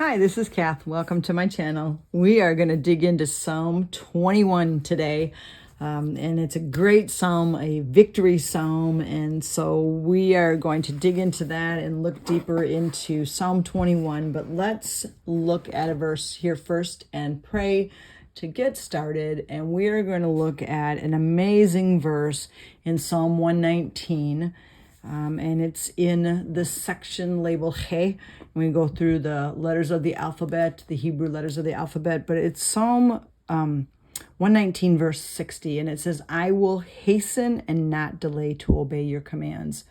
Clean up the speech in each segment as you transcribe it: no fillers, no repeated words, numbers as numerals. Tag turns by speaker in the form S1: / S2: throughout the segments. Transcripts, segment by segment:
S1: Hi, this is Kath. Welcome to my channel. We are going to dig into Psalm 21 today. And it's a great psalm, a victory psalm. And so we are going to dig into that and look deeper into Psalm 21. But let's look at a verse here first and pray to get started. And we are going to look at an amazing verse in Psalm 119. And it's in the section labeled He. We go through the letters of the alphabet, the Hebrew letters of the alphabet, but it's Psalm 119 verse 60, and it says, I will hasten and not delay to obey your commands.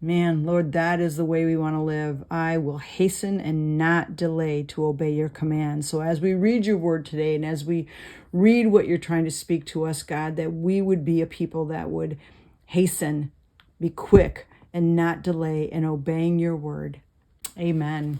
S1: Man, Lord, that is the way we want to live. I will hasten and not delay to obey your commands. So as we read your word today, and as we read what you're trying to speak to us, God, that we would be a people that would hasten, be quick, and not delay in obeying your word. Amen.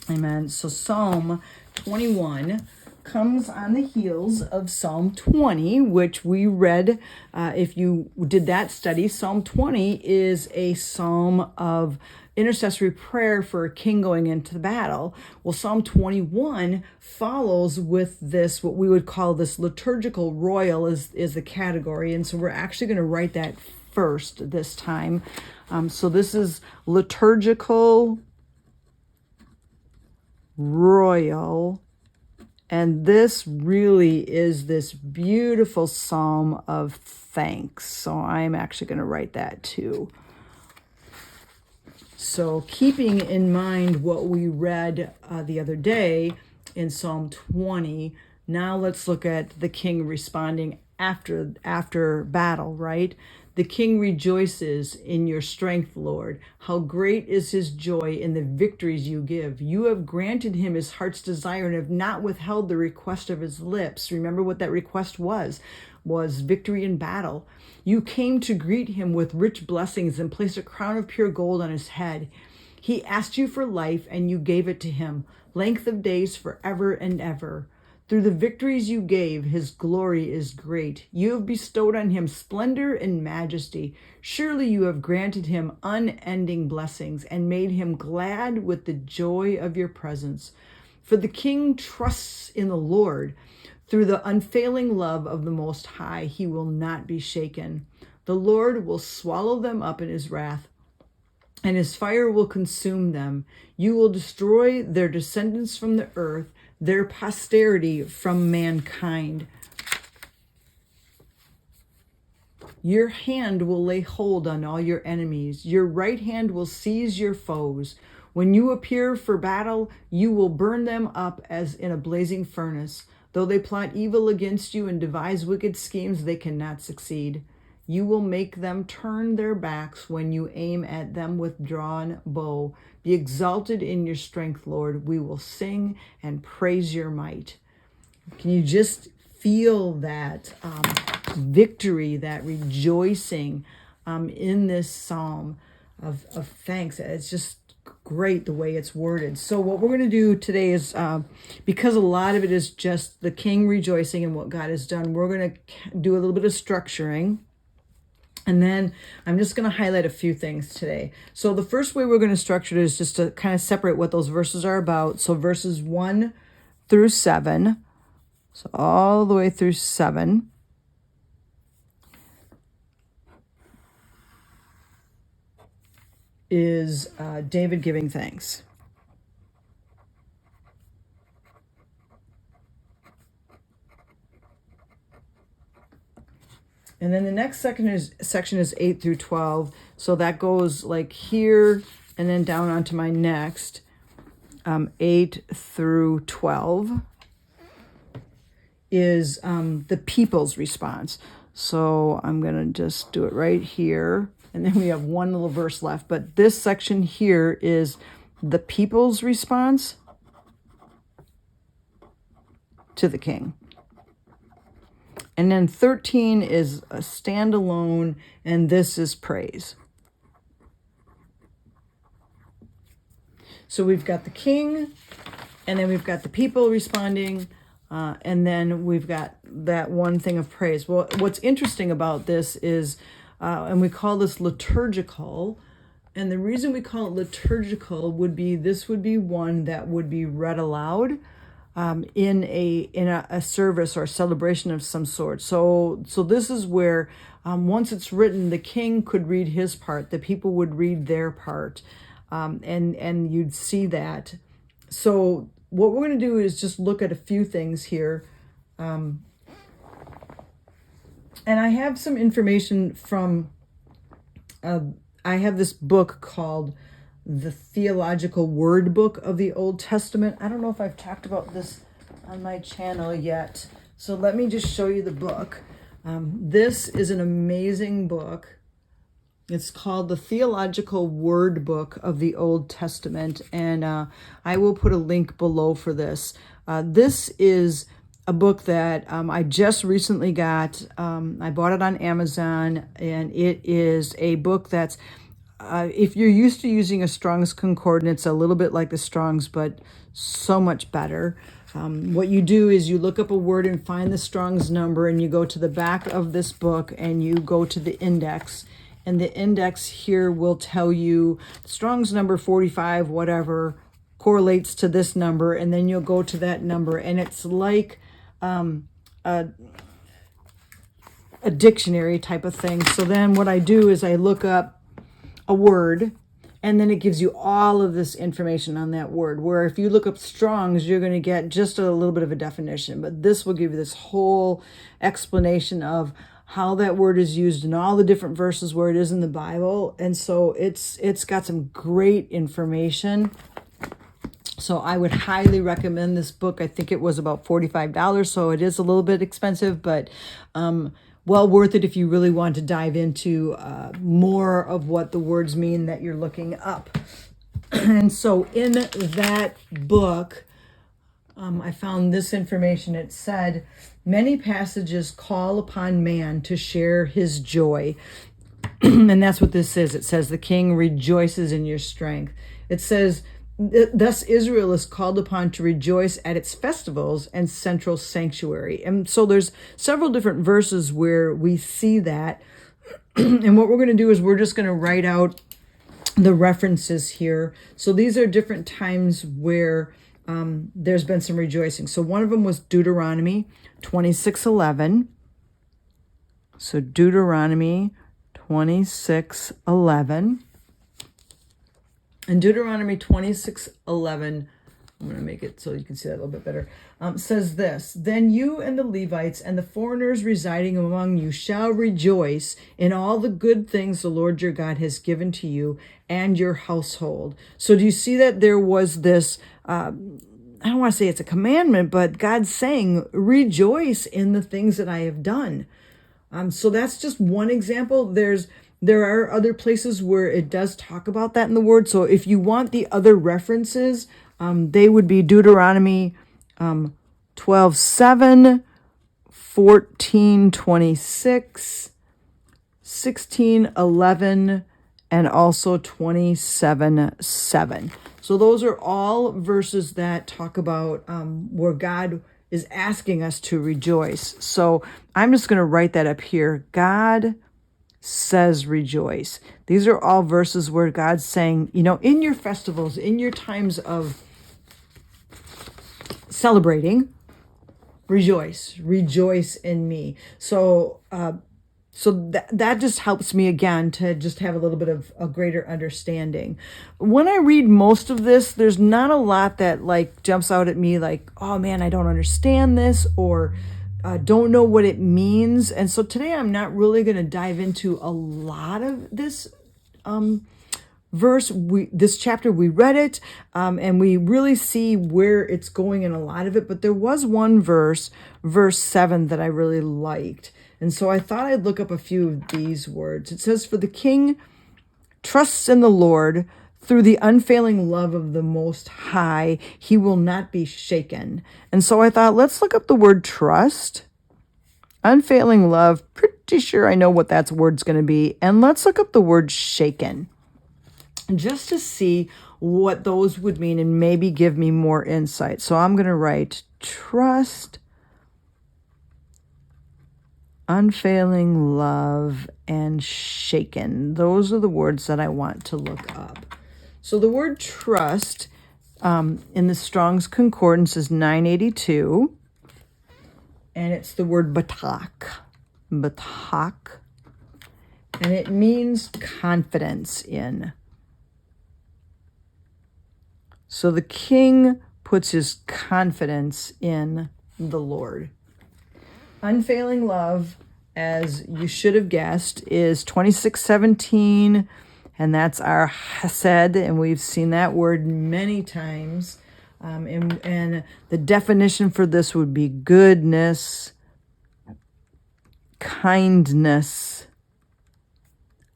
S1: Amen. So Psalm 21 comes on the heels of Psalm 20, which we read. If you did that study, Psalm 20 is a psalm of intercessory prayer for a king going into the battle. Well, Psalm 21 follows with this, what we would call this liturgical royal is the category. And so we're actually going to write that first this time. So this is liturgical royal. And this really is this beautiful psalm of thanks. So I'm actually going to write that too. So keeping in mind what we read the other day in Psalm 20, now let's look at the king responding after battle, right? The king rejoices in your strength, Lord. How great is his joy in the victories you give. You have granted him his heart's desire and have not withheld the request of his lips. Remember what that request was victory in battle. You came to greet him with rich blessings and placed a crown of pure gold on his head. He asked you for life and you gave it to him, length of days forever and ever. Through the victories you gave, his glory is great. You have bestowed on him splendor and majesty. Surely you have granted him unending blessings and made him glad with the joy of your presence. For the king trusts in the Lord. Through the unfailing love of the Most High, he will not be shaken. The Lord will swallow them up in his wrath, and his fire will consume them. You will destroy their descendants from the earth, their posterity from mankind. Your hand will lay hold on all your enemies. Your right hand will seize your foes. When you appear for battle, you will burn them up as in a blazing furnace. Though they plot evil against you and devise wicked schemes, they cannot succeed. You will make them turn their backs when you aim at them with drawn bow. Be exalted in your strength, Lord. We will sing and praise your might. Can you just feel that victory, that rejoicing in this psalm of thanks? It's just great the way it's worded. So what we're going to do today is, because a lot of it is just the king rejoicing in what God has done, we're going to do a little bit of structuring. And then I'm just going to highlight a few things today. So the first way we're going to structure it is just to kind of separate what those verses are about. So verses 1 through 7. So all the way through 7. Is David giving thanks. And then the next section is 8 through 12. So that goes like here and then down onto my next. 8 through 12 is the people's response. So I'm going to just do it right here. And then we have one little verse left. But this section here is the people's response to the king. And then 13 is a standalone, and this is praise. So we've got the king, and then we've got the people responding, and then we've got that one thing of praise. Well, what's interesting about this is, and we call this liturgical, And the reason we call it liturgical would be this would be one that would be read aloud in a service or a celebration of some sort. So this is where once it's written, the king could read his part, the people would read their part, and you'd see that. So what we're going to do is just look at a few things here. And I have some information from, I have this book called The Theological Word Book of the Old Testament. I don't know if I've talked about this on my channel yet. So let me just show you the book. This is an amazing book. It's called The Theological Word Book of the Old Testament. And I will put a link below for this. This is a book that I just recently got. I bought it on Amazon, and it is a book that's, if you're used to using a Strong's Concordance, it's a little bit like the Strong's, but so much better. What you do is you look up a word and find the Strong's number, and you go to the back of this book and you go to the index. And the index here will tell you Strong's number 45, whatever, correlates to this number, and then you'll go to that number. And it's like a dictionary type of thing. So then what I do is I look up a word, and then it gives you all of this information on that word. Where if you look up Strong's, you're going to get just a little bit of a definition. But this will give you this whole explanation of how that word is used in all the different verses where it is in the Bible. And so it's got some great information. So I would highly recommend this book. I think it was about $45, so it is a little bit expensive, but well worth it if you really want to dive into more of what the words mean that you're looking up. And so in that book, I found this information. It said, many passages call upon man to share his joy. And that's what this is. It says, the king rejoices in your strength. It says, thus Israel is called upon to rejoice at its festivals and central sanctuary. And so there's several different verses where we see that. And what we're going to do is we're just going to write out the references here. So these are different times where there's been some rejoicing. So one of them was Deuteronomy 26:11. So Deuteronomy 26:11. And Deuteronomy 26:11, I'm going to make it so you can see that a little bit better, says this, then you and the Levites and the foreigners residing among you shall rejoice in all the good things the Lord your God has given to you and your household. So do you see that there was this, I don't want to say it's a commandment, but God's saying, rejoice in the things that I have done. So that's just one example. There are other places where it does talk about that in the word. So if you want the other references, they would be Deuteronomy 12:7, 14:26, 16:11, and also 27:7. So those are all verses that talk about where God is asking us to rejoice. So I'm just going to write that up here. God says rejoice. These are all verses where God's saying, in your festivals, in your times of celebrating, rejoice in me. So that just helps me again to just have a little bit of a greater understanding. When I read most of this, there's not a lot that jumps out at me like, oh man, I don't understand this, or don't know what it means. And so today I'm not really going to dive into a lot of this verse. This chapter, we read it, and we really see where it's going in a lot of it. But there was one verse 7, that I really liked. And so I thought I'd look up a few of these words. It says, for the king trusts in the Lord. Through the unfailing love of the Most High, he will not be shaken. And so I thought, let's look up the word trust. Unfailing love, pretty sure I know what that word's going to be. And let's look up the word shaken, just to see what those would mean and maybe give me more insight. So I'm going to write trust unfailing love, and shaken. Those are the words that I want to look up. So the word trust in the Strong's Concordance is 982, and it's the word batak. Batak. And it means confidence in. So the king puts his confidence in the Lord. Unfailing love, as you should have guessed, is 2617, and that's our chesed, and we've seen that word many times. And the definition for this would be goodness, kindness,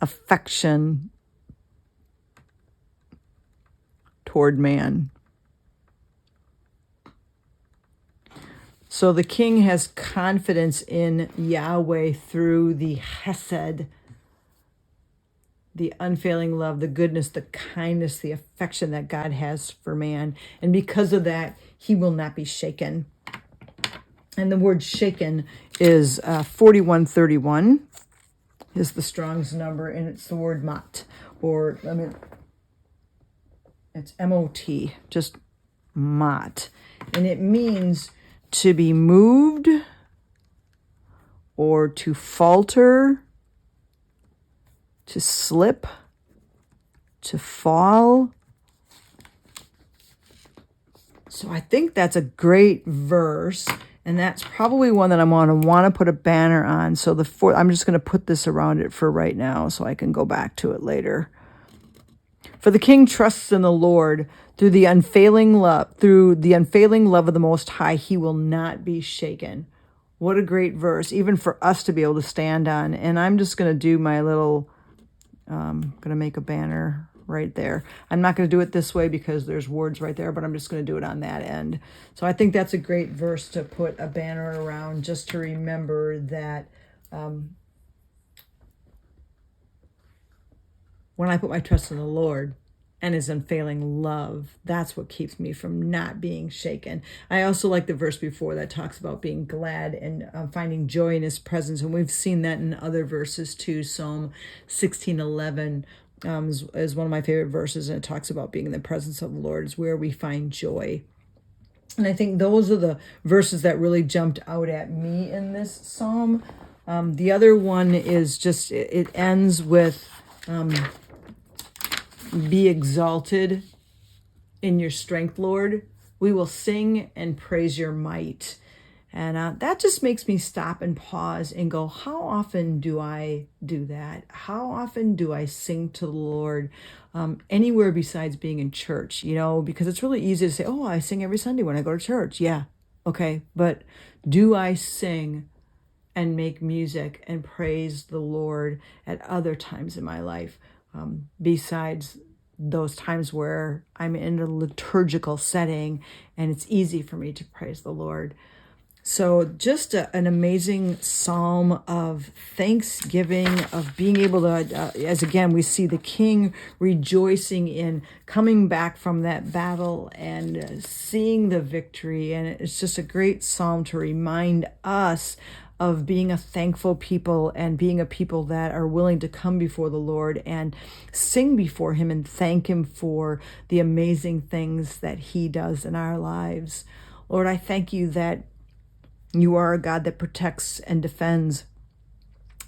S1: affection toward man. So the king has confidence in Yahweh through the chesed, the unfailing love, the goodness, the kindness, the affection that God has for man. And because of that, he will not be shaken. And the word shaken is 4131 is the Strong's number, and it's the word mot, or it's M-O-T, just mot. And it means to be moved or to falter, to slip, to fall. So I think that's a great verse, and that's probably one that I'm going to want to put a banner on. So I'm just going to put this around it for right now so I can go back to it later. For the king trusts in the Lord through the unfailing love of the Most High, he will not be shaken. What a great verse, even for us to be able to stand on. And I'm just going to do my little, going to make a banner right there. I'm not going to do it this way because there's words right there, but I'm just going to do it on that end. So I think that's a great verse to put a banner around, just to remember that when I put my trust in the Lord and his unfailing love, that's what keeps me from not being shaken. I also like the verse before that talks about being glad and finding joy in his presence. And we've seen that in other verses too. Psalm 16:11 is one of my favorite verses. And it talks about being in the presence of the Lord is where we find joy. And I think those are the verses that really jumped out at me in this psalm. The other one is just, it ends with, be exalted in your strength, Lord. We will sing and praise your might. And that just makes me stop and pause and go, how often do I do that? How often do I sing to the Lord anywhere besides being in church? Because it's really easy to say, oh, I sing every Sunday when I go to church. Yeah, okay. But do I sing and make music and praise the Lord at other times in my life? Besides those times where I'm in a liturgical setting and it's easy for me to praise the Lord. So just an amazing psalm of thanksgiving, of being able to, as again, we see the king rejoicing in coming back from that battle and seeing the victory. And it's just a great psalm to remind us of being a thankful people and being a people that are willing to come before the Lord and sing before him and thank him for the amazing things that he does in our lives. Lord, I thank you that you are a God that protects and defends,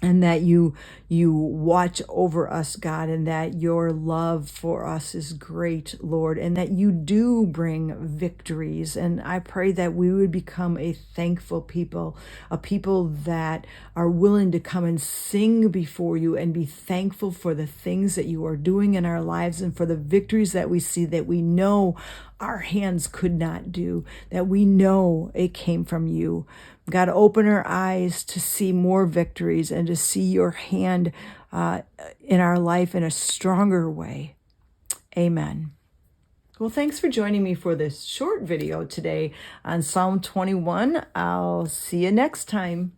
S1: and that you watch over us, God, and that your love for us is great, Lord, and that you do bring victories. And I pray that we would become a thankful people, a people that are willing to come and sing before you and be thankful for the things that you are doing in our lives and for the victories that we see that we know our hands could not do, that we know it came from you. God, open our eyes to see more victories and to see your hand in our life in a stronger way. Amen. Well, thanks for joining me for this short video today on Psalm 21. I'll see you next time.